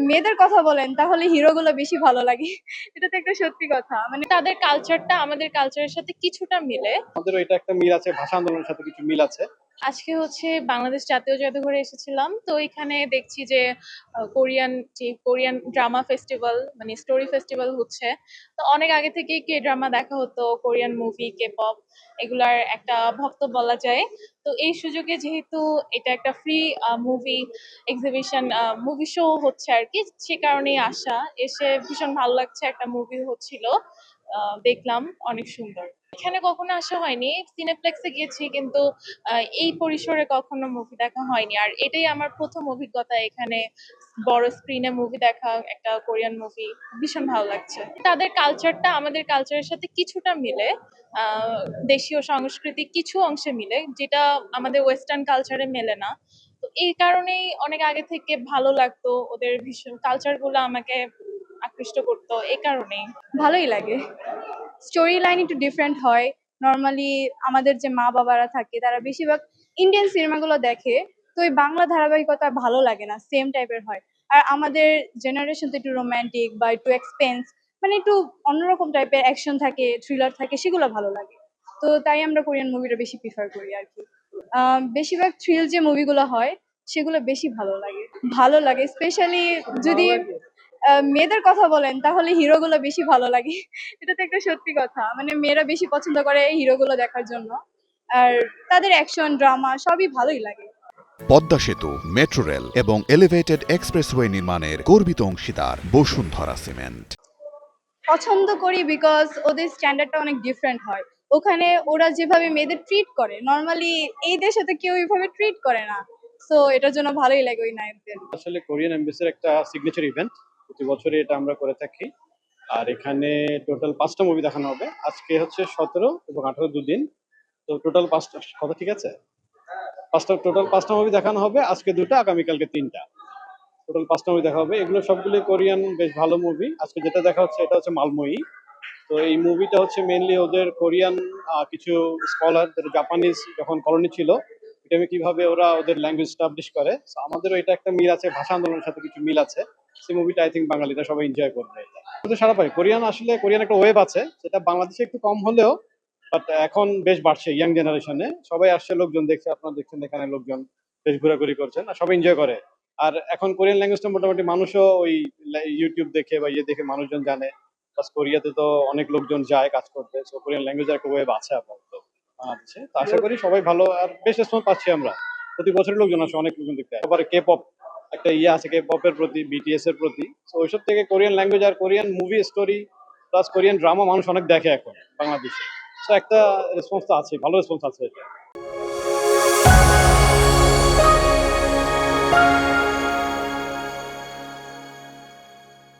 মেয়েদের কথা বলেন তাহলে হিরোগুলো বেশি ভালো লাগে। এটা তো একটা সত্যি কথা। মানে তাদের কালচারটা আমাদের কালচারের সাথে কিছুটা মিলে। আমাদেরও এটা একটা মিল আছে, ভাষা আন্দোলনের সাথে কিছু মিল আছে। আজকে হচ্ছে বাংলাদেশ জাতীয় জাদুঘরে এসেছিলাম, তো এখানে দেখছি যে কোরিয়ান ড্রামা ফেস্টিভ্যাল মানে স্টোরি ফেস্টিভ্যাল হচ্ছে। তো অনেক আগে থেকেই কে ড্রামা দেখা হতো, কোরিয়ান মুভি, কে পপ, এগুলার একটা ভক্ত বলা যায়। তো এই সুযোগে যেহেতু এটা একটা free movie exhibition, movie show হচ্ছে আর কি, সে কারণেই আসা। এসে ভীষণ ভালো লাগছে, একটা মুভি হচ্ছিল, দেখলাম, অনেক সুন্দর। এখানে কখনো আসা হয়নি, সিনেপ্লেক্সে গিয়েছি, কিন্তু এই পরিসরে কখনো মুভি দেখা হয়নি। আর এটাই আমার প্রথম অভিজ্ঞতা এখানে বড় স্ক্রিনে মুভি দেখা, একটা কোরিয়ান মুভি। ভীষণ ভালো লাগছে। তাদের কালচারটা আমাদের কালচারের সাথে কিছুটা মিলে, দেশীয় সংস্কৃতি কিছু অংশে মিলে, যেটা আমাদের ওয়েস্টার্ন কালচারে মেলে না। তো এই কারণেই অনেক আগে থেকে ভালো লাগতো, ওদের ভীষণ কালচার গুলো আমাকে আকৃষ্ট করতো, এই কারণেই ভালোই লাগে। স্টোরি লাইন একটু ডিফারেন্ট হয়। নর্মালি আমাদের যে মা বাবারা থাকে তারা বেশিরভাগ ইন্ডিয়ান সিনেমাগুলো দেখে, তো এই বাংলা ধারাবাহিকতা ভালো লাগে না, সেম টাইপের হয়। আর আমাদের জেনারেশন তো একটু রোমান্টিক বা একটু এক্সপেন্স, মানে একটু অন্যরকম টাইপের অ্যাকশন থাকে, থ্রিলার থাকে, সেগুলো ভালো লাগে। তো তাই আমরা কোরিয়ান মুভিটা বেশি প্রিফার করি আর কি। বেশিরভাগ থ্রিল যে মুভিগুলো হয় সেগুলো বেশি ভালো লাগে। ভালো লাগে স্পেশালি যদি মেয়েদের কথা বলেন তাহলে হিরোগুলো বেশি ভালো লাগে। এটা তো একটা সত্যি কথা। মানে মেয়েরা বেশি পছন্দ করে হিরোগুলো দেখার জন্য। আর তাদের অ্যাকশন, ড্রামা সবই ভালোই লাগে। পদ্মা সেতু, মেট্রো রেল এবং এলিভেটেড এক্সপ্রেসওয়ে নির্মাণের গর্বিত অংশীদার বসুন্ধরা সিমেন্ট। পছন্দ করি বিকজ ওদের স্ট্যান্ডার্ডটা অনেক ডিফারেন্ট হয়। ওখানে ওরা যেভাবে মেয়েদের ট্রিট করে, নর্মালি এই দেশে তো কেউ এইভাবে ট্রিট করে না। সো এটার জন্য ভালোই লাগে ওই নায়কদের। আসলে কোরিয়ান এমবেসির একটা সিগনেচার ইভেন্ট, প্রতি বছরই এটা আমরা করে থাকি। আর এখানে টোটাল 5টা মুভি দেখানো হবে। আজকে হচ্ছে 17 এবং 18 দুদিন। তো টোটাল 5টা কথা ঠিক আছে, টোটাল 5টা মুভি দেখানো হবে। আজকে 2টা, আগামীকালকে 3টা, টোটাল 5টা মুভি দেখা হবে। এগুলো সবগুলো কোরিয়ান, বেশ ভালো মুভি। আজকে যেটা দেখা হচ্ছে এটা হচ্ছে মালময়ী। তো এই মুভিটা হচ্ছে মেইনলি ওদের কোরিয়ান কিছু স্কলার, জাপানিজ যখন কলোনি ছিল, এটা কিভাবে ওরা ওদের ল্যাঙ্গুয়েজ স্টাবলিশ করে। So আমাদেরও এটা একটা মিল আছে, ভাষা আন্দোলনের সাথে কিছু মিল আছে। সেই মুভিটা আই থিঙ্ক বাঙালিরা সবাই এনজয় করবে। এটা তো সারা পাই কোরিয়ান, আসলে কোরিয়ান একটা ওয়েব আছে, যেটা বাংলাদেশে একটু কম হলেও বাট এখন বেশ বাড়ছে ইয়াং জেনারেশনে। সবাই আসছে, লোকজন দেখছে, আপনারা দেখছেন এখানে লোকজন বেশ ঘোরাঘুরি করছেন আর সবাই এনজয় করে। আর এখন কোরিয়ান ল্যাঙ্গুয়েজটা মোটামুটি মানুষও ওই ইউটিউব দেখে বা ইয়ে দেখে মানুষজন জানে। প্লাস কোরিয়াতে তো অনেক লোকজন যায় কাজ করতে, সো কোরিয়ান ল্যাঙ্গুয়েজের একটা ওয়েব আছে আপাতত বাংলাদেশে। তো আশা করি সবাই ভালো আর বেশ রেসপন্স পাচ্ছি আমরা। প্রতি বছরই লোকজন আসে, অনেক লোকজন দেখতে। তারপরে কে পপ একটা ইয়ে আছে, কে পপের প্রতি, বিটিএস এর প্রতি। তো ওইসব থেকে কোরিয়ান ল্যাঙ্গুয়েজ আর Korean movie story plus Korean drama মানুষ অনেক দেখে এখন বাংলাদেশে। তো একটা রেসপন্স তো আছে, ভালো রেসপন্স আছে এটা।